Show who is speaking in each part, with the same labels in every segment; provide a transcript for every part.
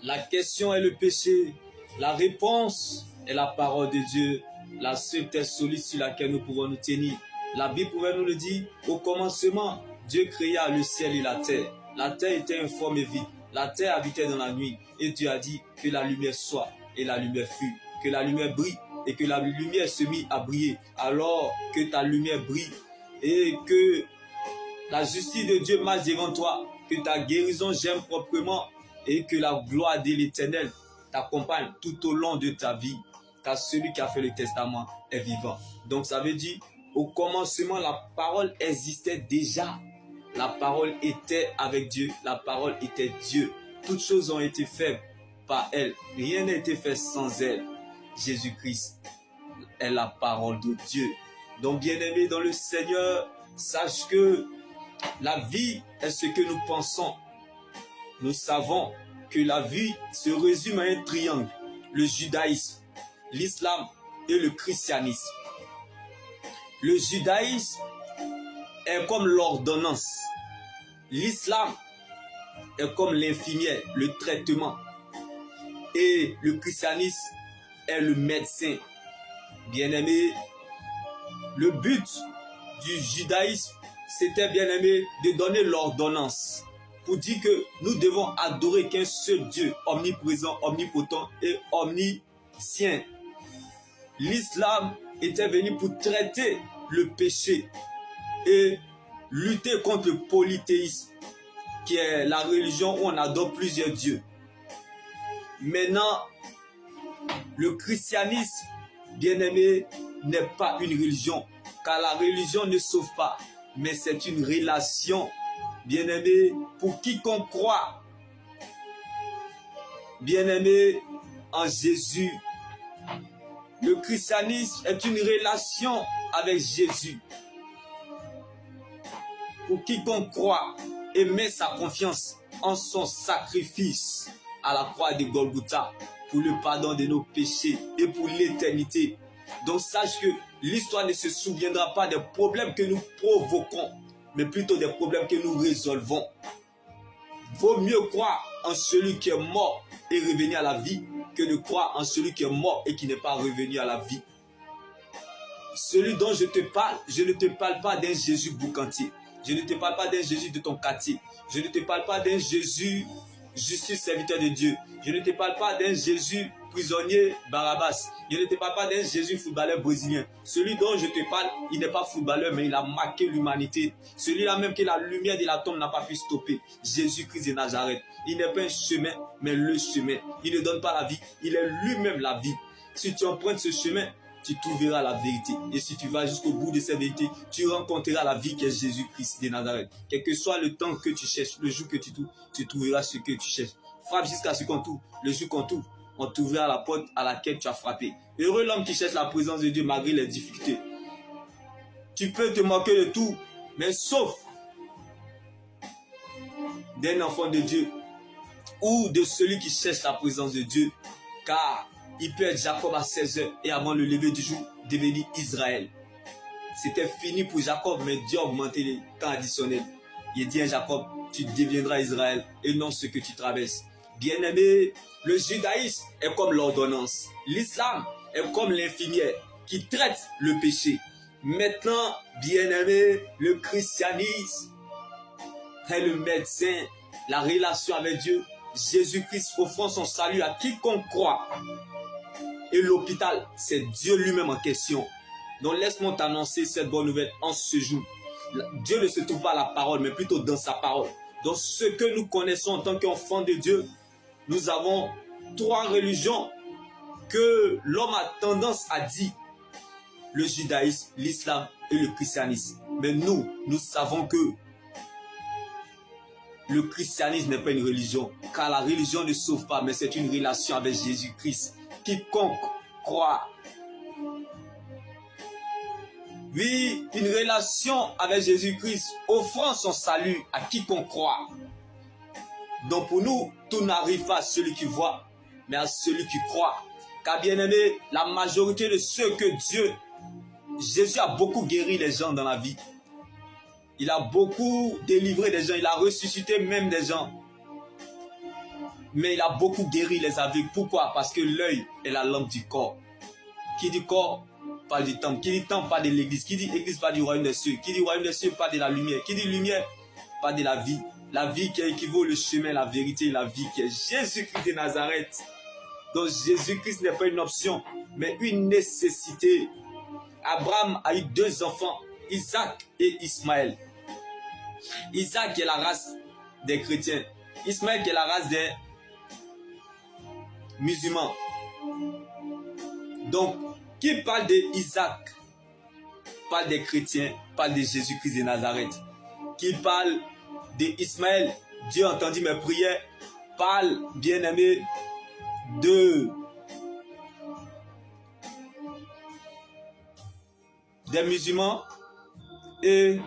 Speaker 1: La question est le péché. La réponse est la parole de Dieu, la seule terre solide sur laquelle nous pouvons nous tenir. La Bible pouvait nous le dire, au commencement, Dieu créa le ciel et la terre. La terre était informe et vide. La terre habitait dans la nuit. Et Dieu a dit que la lumière soit, et la lumière fut. Que la lumière brille, et que la lumière se mit à briller. Alors que ta lumière brille, et que la justice de Dieu marche devant toi, que ta guérison gemme proprement, et que la gloire de l'Éternel t'accompagne tout au long de ta vie. Car celui qui a fait le testament est vivant. Donc ça veut dire, au commencement, la parole existait déjà. La parole était avec Dieu. La parole était Dieu. Toutes choses ont été faites par elle. Rien n'a été fait sans elle. Jésus-Christ est la parole de Dieu. Donc, bien-aimé dans le Seigneur, sache que la vie est ce que nous pensons. Nous savons que la vie se résume à un triangle. Le judaïsme, l'islam et le christianisme. Le judaïsme est comme l'ordonnance. L'islam est comme l'infirmière, le traitement. Et le christianisme est le médecin. Bien-aimé, le but du judaïsme, c'était, bien-aimé, de donner l'ordonnance. Pour dire que nous devons adorer qu'un seul Dieu, omniprésent, omnipotent et omniscient. L'islam était venu pour traiter le péché et lutter contre le polythéisme, qui est la religion où on adore plusieurs dieux. Maintenant, le christianisme, bien-aimé, n'est pas une religion, car la religion ne sauve pas, mais c'est une relation, bien-aimé, pour quiconque croit, bien-aimé, en Jésus. Le christianisme est une relation avec Jésus. Pour quiconque croit et met sa confiance en son sacrifice à la croix de Golgotha pour le pardon de nos péchés et pour l'éternité. Donc sache que l'histoire ne se souviendra pas des problèmes que nous provoquons, mais plutôt des problèmes que nous résolvons. Vaut mieux croire en celui qui est mort et revenu à la vie que de croire en celui qui est mort et qui n'est pas revenu à la vie. Celui dont je te parle, je ne te parle pas d'un Jésus boucantier. Je ne te parle pas d'un Jésus de ton quartier. Je ne te parle pas d'un Jésus justice serviteur de Dieu. Je ne te parle pas d'un Jésus prisonnier Barabbas. Je ne te parle pas d'un Jésus footballeur brésilien. Celui dont je te parle, il n'est pas footballeur, mais il a marqué l'humanité. Celui-là même que la lumière de l'atome n'a pas pu stopper. Jésus-Christ de Nazareth. Il n'est pas un chemin, mais le chemin. Il ne donne pas la vie, il est lui-même la vie. Si tu empruntes ce chemin, tu trouveras la vérité. Et si tu vas jusqu'au bout de cette vérité, tu rencontreras la vie qui est Jésus-Christ de Nazareth. Quel que soit le temps que tu cherches, le jour que tu trouveras ce que tu cherches. Frappe jusqu'à ce qu'on t'ouvre. Le jour qu'on t'ouvre, on t'ouvrira la porte à laquelle tu as frappé. Heureux l'homme qui cherche la présence de Dieu malgré les difficultés. Tu peux te moquer de tout, mais sauf d'un enfant de Dieu ou de celui qui cherche la présence de Dieu, car il peut être Jacob à 16 heures et avant le lever du jour, devenir Israël. C'était fini pour Jacob, mais Dieu a augmenté les temps additionnels. Il dit à Jacob, tu deviendras Israël et non ce que tu traverses. Bien-aimé, le judaïsme est comme l'ordonnance. L'islam est comme l'infirmière qui traite le péché. Maintenant, bien-aimé, le christianisme est le médecin, la relation avec Dieu. Jésus-Christ offrant son salut à quiconque croit. Et l'hôpital, c'est Dieu lui-même en question. Donc laisse-moi t'annoncer cette bonne nouvelle en ce jour. Dieu ne se trouve pas à la parole, mais plutôt dans sa parole. Donc ce que nous connaissons en tant qu'enfants de Dieu, nous avons trois religions que l'homme a tendance à dire. Le judaïsme, l'islam et le christianisme. Mais nous savons que le christianisme n'est pas une religion, car la religion ne sauve pas, mais c'est une relation avec Jésus-Christ. Quiconque croit. Oui, une relation avec Jésus-Christ, offrant son salut à quiconque croit. Donc pour nous, tout n'arrive pas à celui qui voit, mais à celui qui croit. Car bien aimé, la majorité de ceux que Jésus a beaucoup guéri les gens dans la vie. Il a beaucoup délivré des gens, il a ressuscité même des gens. Mais il a beaucoup guéri les aveugles. Pourquoi? Parce que l'œil est la lampe du corps. Qui dit corps, parle du temple. Qui dit temple, parle de l'église. Qui dit église, parle du royaume des cieux. Qui dit royaume des cieux, parle de la lumière. Qui dit lumière, parle de la vie. La vie qui équivaut le chemin, la vérité et la vie qui est Jésus-Christ de Nazareth. Donc Jésus-Christ n'est pas une option, mais une nécessité. Abraham a eu 2 enfants, Isaac et Ismaël. Isaac est la race des chrétiens. Ismaël qui est la race des musulmans. Donc, qui parle d'Isaac parle des chrétiens, parle de Jésus-Christ de Nazareth. Qui parle d'Ismaël, Dieu entendit mes prières, parle, bien-aimé, des musulmans et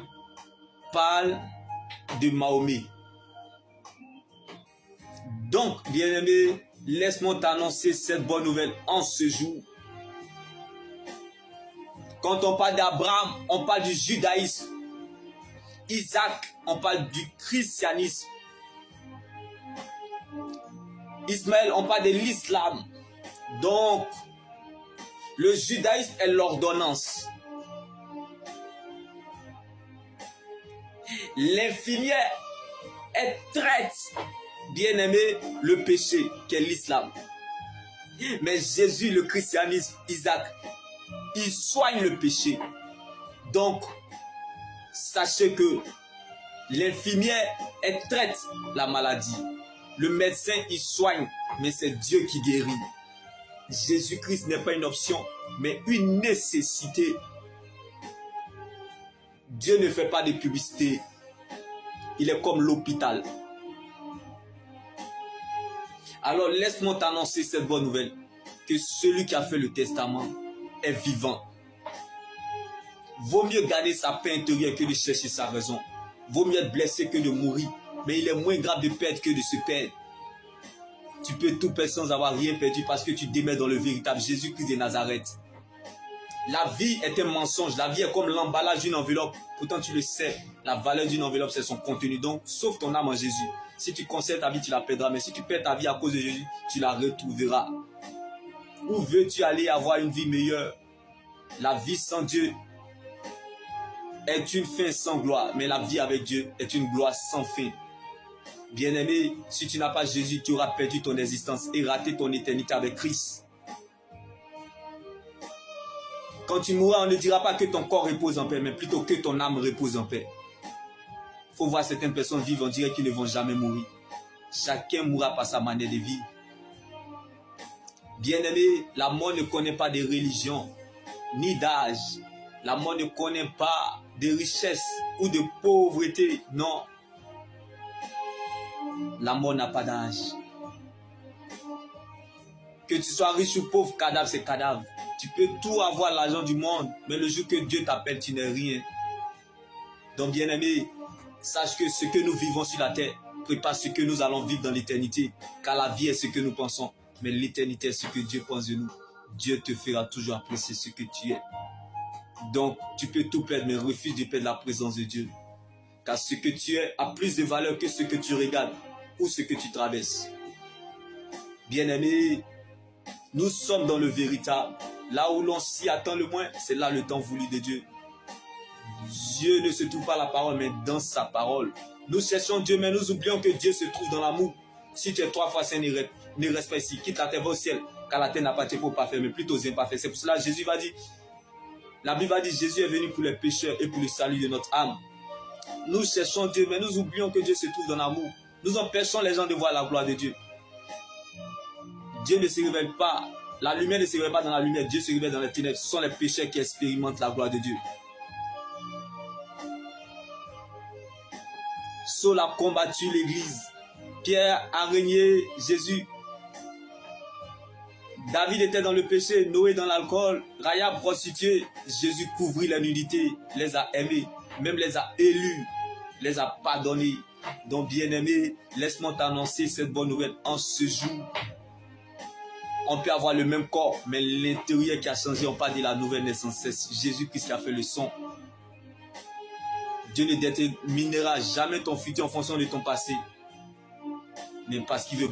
Speaker 1: parle de Mahomet. Donc, bien-aimé, laisse-moi t'annoncer cette bonne nouvelle en ce jour. Quand on parle d'Abraham, on parle du judaïsme. Isaac, on parle du christianisme. Ismaël, on parle de l'islam. Donc, le judaïsme est l'ordonnance. L'infirmière, elle traite, bien aimé, le péché, qui est l'islam. Mais Jésus, le christianisme, Isaac, il soigne le péché. Donc, sachez que l'infirmière, elle traite la maladie. Le médecin, il soigne, mais c'est Dieu qui guérit. Jésus-Christ n'est pas une option, mais une nécessité. Dieu ne fait pas de publicité. Il est comme l'hôpital. Alors laisse-moi t'annoncer cette bonne nouvelle, que celui qui a fait le testament est vivant. Vaut mieux garder sa paix intérieure que de chercher sa raison. Vaut mieux être blessé que de mourir. Mais il est moins grave de perdre que de se perdre. Tu peux tout perdre sans avoir rien perdu parce que tu demeures dans le véritable Jésus-Christ de Nazareth. La vie est un mensonge. La vie est comme l'emballage d'une enveloppe. Pourtant, tu le sais. La valeur d'une enveloppe, c'est son contenu. Donc, sauve ton âme en Jésus. Si tu conserves ta vie, tu la perdras. Mais si tu perds ta vie à cause de Jésus, tu la retrouveras. Où veux-tu aller avoir une vie meilleure? La vie sans Dieu est une fin sans gloire. Mais la vie avec Dieu est une gloire sans fin. Bien-aimé, si tu n'as pas Jésus, tu auras perdu ton existence et raté ton éternité avec Christ. Quand tu mourras, on ne dira pas que ton corps repose en paix, mais plutôt que ton âme repose en paix. Il faut voir certaines personnes vivre, on dirait qu'ils ne vont jamais mourir. Chacun mourra par sa manière de vivre. Bien-aimé, la mort ne connaît pas de religion, ni d'âge. La mort ne connaît pas de richesse ou de pauvreté, non. La mort n'a pas d'âge. Que tu sois riche ou pauvre, cadavre, c'est cadavre. Tu peux tout avoir l'argent du monde, mais le jour que Dieu t'appelle, tu n'es rien. Donc, bien-aimé, sache que ce que nous vivons sur la terre prépare ce que nous allons vivre dans l'éternité. Car la vie est ce que nous pensons, mais l'éternité est ce que Dieu pense de nous. Dieu te fera toujours apprécier ce que tu es. Donc, tu peux tout perdre, mais refuse de perdre la présence de Dieu. Car ce que tu es a plus de valeur que ce que tu regardes ou ce que tu traverses. Bien-aimé, nous sommes dans le véritable. Là où l'on s'y attend le moins, c'est là le temps voulu de Dieu. Dieu ne se trouve pas la parole, mais dans sa parole. Nous cherchons Dieu, mais nous oublions que Dieu se trouve dans l'amour. Si tu es 3 fois saint, ne reste pas ici. Quitte la terre, va au ciel. Car la terre n'a pas été pour parfaire, mais plutôt aux imparfaits. C'est pour cela que Jésus va dire, la Bible va dire, Jésus est venu pour les pécheurs et pour le salut de notre âme. Nous cherchons Dieu, mais nous oublions que Dieu se trouve dans l'amour. Nous empêchons les gens de voir la gloire de Dieu. Dieu ne se révèle pas. La lumière ne se révèle pas dans la lumière. Dieu se révèle dans les ténèbres. Ce sont les pécheurs qui expérimentent la gloire de Dieu. Saul a combattu l'église. Pierre a régné Jésus. David était dans le péché. Noé dans l'alcool. Rahab prostituée. Jésus couvrit la nudité. Les a aimés. Même les a élus. Les a pardonnés. Donc bien-aimé, laisse-moi t'annoncer cette bonne nouvelle en ce jour. On peut avoir le même corps, mais l'intérieur qui a changé, on parle de la nouvelle naissance. C'est Jésus-Christ qui a fait le son. Dieu ne déterminera jamais ton futur en fonction de ton passé, mais parce qu'il veut